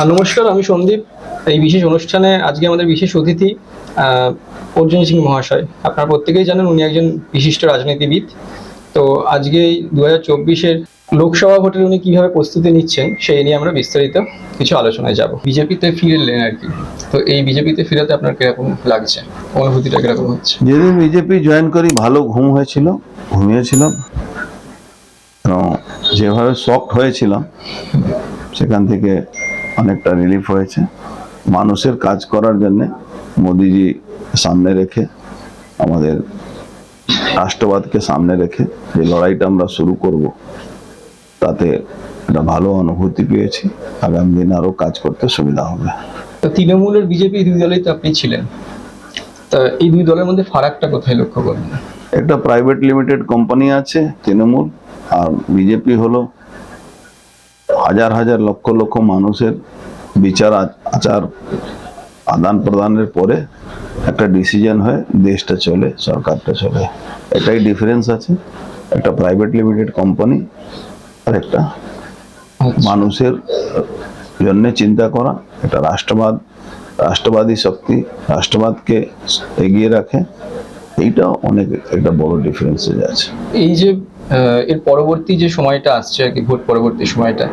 নমস্কার, আমি সন্দীপ। এই বিশেষ অনুষ্ঠানে আজকে আমাদের বিশেষ অতিথি অর্জুন সিং মহাশয়। আপনারা প্রত্যেকেই জানেন উনি একজন বিশিষ্ট রাজনীতিবিদ। তো আজকে এই 2024-এর লোকসভা ভোটের উনি কিভাবে প্রস্তুতি নিচ্ছেন সেই নিয়ে আমরা বিস্তারিত কিছু আলোচনায় যাব। বিজেপিতে ফিরলেন আর কি, তো এই বিজেপিতে ফিরাতে আপনার কিরকম লাগছে, অনুভূতিটা কিরকম হচ্ছে? যেদিন বিজেপি জয়েন করি ভালো ঘুম হয়েছিল, ঘুমিয়েছিলাম। যেভাবে শকড হয়েছিলাম সেখান থেকে অনেকটা রিলিফ হয়েছে। মানুষের কাজ করার জন্যে মোদিজি সামনে রেখে, আমাদের রাষ্ট্রবাদকে সামনে রেখে যে লড়াইটা আমরা শুরু করব, তাতে একটা ভালো অনুভূতি পেয়েছি। আগামী দিন আরও কাজ করতে সুবিধা হবে। তো তৃণমূলের বিজেপি দুই দলেই তো আপনি ছিলেন, তা এই দুই দলের মধ্যে ফারাকটা কোথায় লক্ষ্য করবেন? একটা প্রাইভেট লিমিটেড কোম্পানি আছে তৃণমূল, আর বিজেপি হলো হাজার হাজার লক্ষ লক্ষ মানুষের বিচার আচার আদান প্রদানের পরে একটা ডিসিশন হয়ে দেশটা চলে, সরকারটা চলে। এটাই ডিফারেন্স আছে। একটা প্রাইভেট লিমিটেড কোম্পানি আর একটা মানুষের জন্য চিন্তা করা, এটা রাষ্ট্রবাদী শক্তি, রাষ্ট্রবাদকে এগিয়ে রাখে। এইটা অনেক একটা বড় ডিফারেন্স আছে। এই যে এর পরবর্তী যে সময়টা আসছে আর কি, ভোট পরবর্তী সময়টা,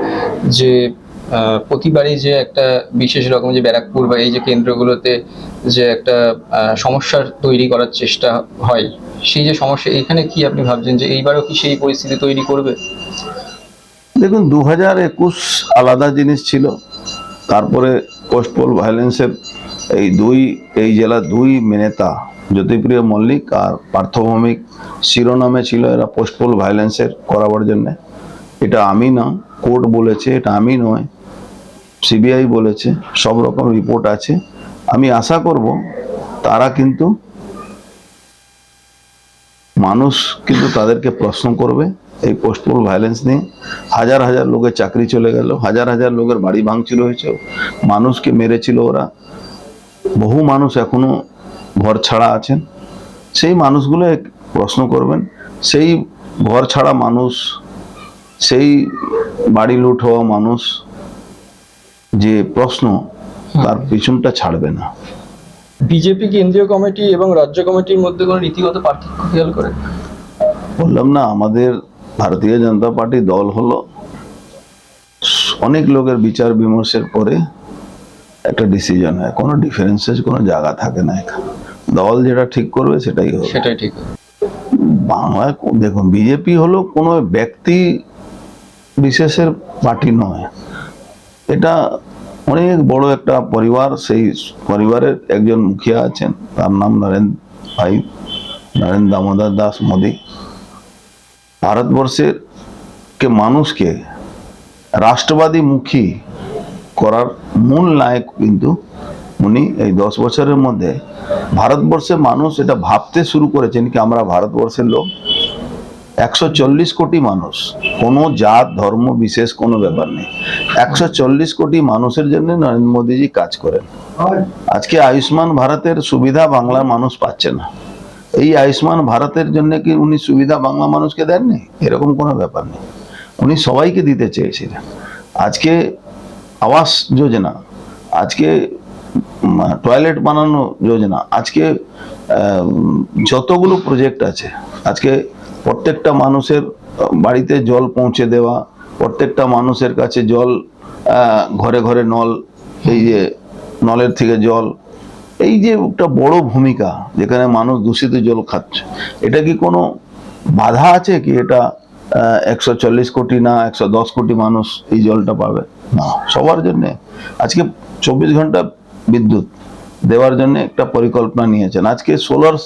যে প্রতিবারই যে একটা বিশেষ রকম যে ব্যারাকপুর বা এই যে কেন্দ্রগুলোতে যে একটা সমস্যার তৈরি করার চেষ্টা হয়, সেই যে সমস্যা এখানে কি আপনি ভাবছেন যে এইবারও কি সেই পরিস্থিতি তৈরি করবে? দেখুন, 2021 আলাদা জিনিস ছিল। তারপরে পোস্ট পোল ভায়োলেন্সের এই জেলার দুই নেতা, জ্যোতিপ্রিয় মল্লিক আর পার্থভৌমিক শিরোনামে ছিল এরা পোস্ট পোল ভায়োলেন্সের করাবার জন্যে। এটা আমি না, কোর্ট বলেছে, এটা আমি নয়, সিবিআই বলেছে, সব রকম রিপোর্ট আছে। আমি আশা করব তারা কিন্তু মানুষ কিন্তু তাদেরকে প্রশ্ন করবে। এই পোস্ট পোল ভায়োলেন্স নিয়ে হাজার হাজার লোকের চাকরি চলে গেল, হাজার হাজার লোকের বাড়ি ভাঙচুর হয়েছে, মানুষকে মেরেছিল ওরা। বহু মানুষ এখনো ঘর ছাড়া আছেন। সেই মানুষগুলো প্রশ্ন করবেন। সেই ঘর ছাড়া মানুষ, সেই বাড়ি লুট হওয়া মানুষ যে প্রশ্ন, তার পিছনটা ছাড়বে না। বিজেপি কেন্দ্রীয় কমিটি এবং রাজ্য কমিটির মধ্যে কোনো নীতিগত পার্থক্য খেয়াল করেন? বললাম না, আমাদের ভারতীয় জনতা পার্টি দল হলো অনেক লোকের বিচার বিমর্শের পরে একটা ডিসিশন হয়। কোনো ডিফারেন্সেস কোনো জায়গা থাকে না। দল যেটা ঠিক করবে সেটাই হবে। সেটাই ঠিক। বাংলায় দেখুন, বিজেপি হলো কোনো ব্যক্তি বিশেষের পার্টি নয়, এটা অনেক বড় একটা পরিবার। সেই পরিবারের একজন মুখিয়া আছেন, তার নাম নরেন্দ্র দামোদর দাস মোদী। ভারতবর্ষের মানুষকে রাষ্ট্রবাদী মুখী করার মূল নায়ক কিন্তু উনি। এই 10 বছরের মধ্যে ভারতবর্ষের মানুষ এটা ভাবতে শুরু করেছেন কি আমরা ভারতবর্ষের লোক 140 কোটি মানুষ, কোনো জাত ধর্ম বিশেষ কোনো ব্যাপার নেই। 140 কোটি মানুষের জন্য নরেন্দ্র মোদীজি কাজ করেন। আজকে আয়ুষ্মান ভারতের সুবিধা বাংলার মানুষ পাচ্ছে না। এই আয়ুষ্মান ভারতের জন্য কি উনি সুবিধা বাংলা মানুষকে দেননি? এরকম কোনো ব্যাপার নেই, উনি সবাইকে দিতে চেয়েছিলেন। আজকে আবাস যোজনা, আজকে টয়লেট বানানো যোজনা, আজকে যতগুলো প্রজেক্ট আছে, আজকে প্রত্যেকটা মানুষের বাড়িতে জল পৌঁছে দেওয়া, প্রত্যেকটা মানুষের কাছে জল, ঘরে ঘরে নল, এই যে নলের থেকে জল, এই যে একটা বড় ভূমিকা, যেখানে মানুষ দূষিত জল খাচ্ছে। এটা কি কোনো বাধা আছে কি এটা 140 কোটি না 110 কোটি মানুষ এই জলটা পাবে? না, সবার জন্য আজকে 24 ঘন্টা বিদ্যুৎ দেওয়ার জন্য একটা পরিকল্পনা নিয়েছেন। আজকে সোলার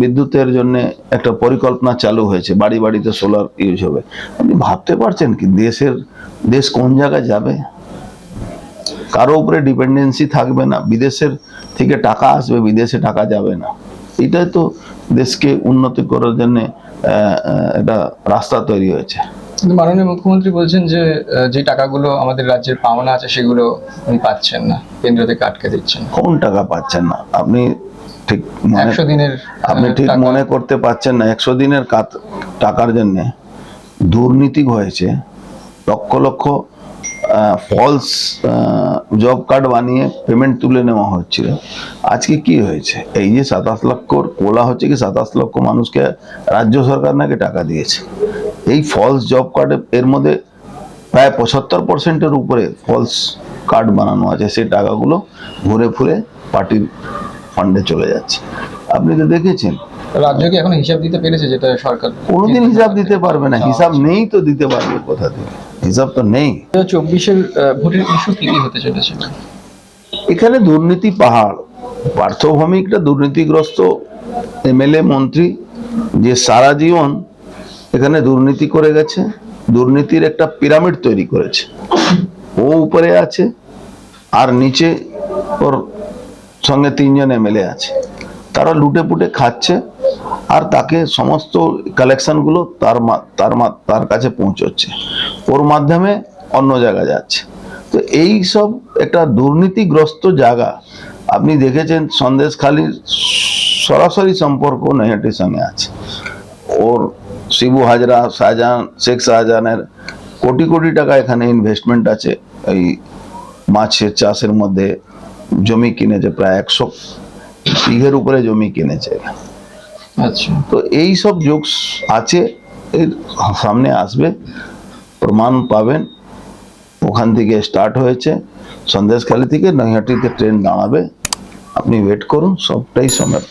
বিদ্যুতের জন্য একটা পরিকল্পনা চালু হয়েছে, বাড়ি বাড়িতে সোলার ইউজ হবে। আপনি ভাবতে পারছেন কি দেশ কোন জায়গায় যাবে? কারো উপরে ডিপেন্ডেন্সি থাকবে না, বিদেশের থেকে টাকা আসবে, বিদেশে টাকা যাবে না। এটাই তো দেশকে উন্নতি করার জন্য একটা রাস্তা তৈরি হয়েছে। মাননীয় মুখ্যমন্ত্রী বলছেন যে যে টাকাগুলো আমাদের রাজ্যের পাওনা আছে সেগুলো উনি পাচ্ছেন না, কেন্দ্র থেকে আটকে দিচ্ছেন। কোন টাকা পাচ্ছেন না? আপনি ঠিক 100 দিনের আপনি ঠিক মনে করতে পারছেন না। 100 দিনের টাকার জন্য দুর্নীতি হয়েছে, lakh lakh false job card বানিয়ে পেমেন্ট তুলে নেওয়া হচ্ছিল। আজকে কি হয়েছে, এই যে 27 লক্ষ বলা হচ্ছে কি 27 লক্ষ মানুষকে রাজ্য সরকার নাকি টাকা দিয়েছে, এই ফলস জব কার্ড এর মধ্যে প্রায় 75%-এর উপরে ফলস কার্ড বানানো আছে। সেই টাকাগুলো ঘুরে ফিরে পার্টির ফান্ডে চলে যাচ্ছে। আপনি তো দেখেছেন, রাজ্য কি এখন হিসাব দিতে পেরেছে যেটা সরকার কোনোদিন হিসাব দিতে পারবে না, হিসাব নেই তো দিতে পারবে কোথা থেকে, হিসাব তো নেই। 2024-এর ভোটের ইস্যু কি কি হতে চলেছে? এখানে দুর্নীতি পাহাড়, পার্থভৌমিকটা দুর্নীতিগ্রস্ত এমএলএ মন্ত্রী যে সারা জীবন এখানে দুর্নীতি করে গেছে, দুর্নীতির একটা পিরামিড তৈরি করেছে। ও উপরে আছে আর নিচে ওর সঙ্গে 3 জন এমএলএ আছে, তারা লুটে পুটে খাচ্ছে আর তাকে সমস্ত কালেকশন গুলো তার কাছে পৌঁছচ্ছে, ওর মাধ্যমে অন্য জায়গায় যাচ্ছে। তো এই সব একটা দুর্নীতিগ্রস্ত জায়গা। আপনি দেখেছেন সন্দেশখালীর সরাসরি সম্পর্ক নৈহাটির সঙ্গে আছে। ওর শিবু হাজরা, শাহজাহান, শেখ শাহজাহানের কোটি কোটি টাকা এখানে ইনভেস্টমেন্ট আছে। এই মাছের চাষের মধ্যে জমি কিনেছে, প্রায় 100 বিঘের উপরে জমি কিনেছে। আচ্ছা, তো এই সব যোগ আছে, এর সামনে আসবে, প্রমাণ পাবেন। ওখান থেকে স্টার্ট হয়েছে, সন্দেশখালী থেকে নৈহাটিতে ট্রেন দাঁড়াবে, আপনি ওয়েট করুন, সবটাই সময়।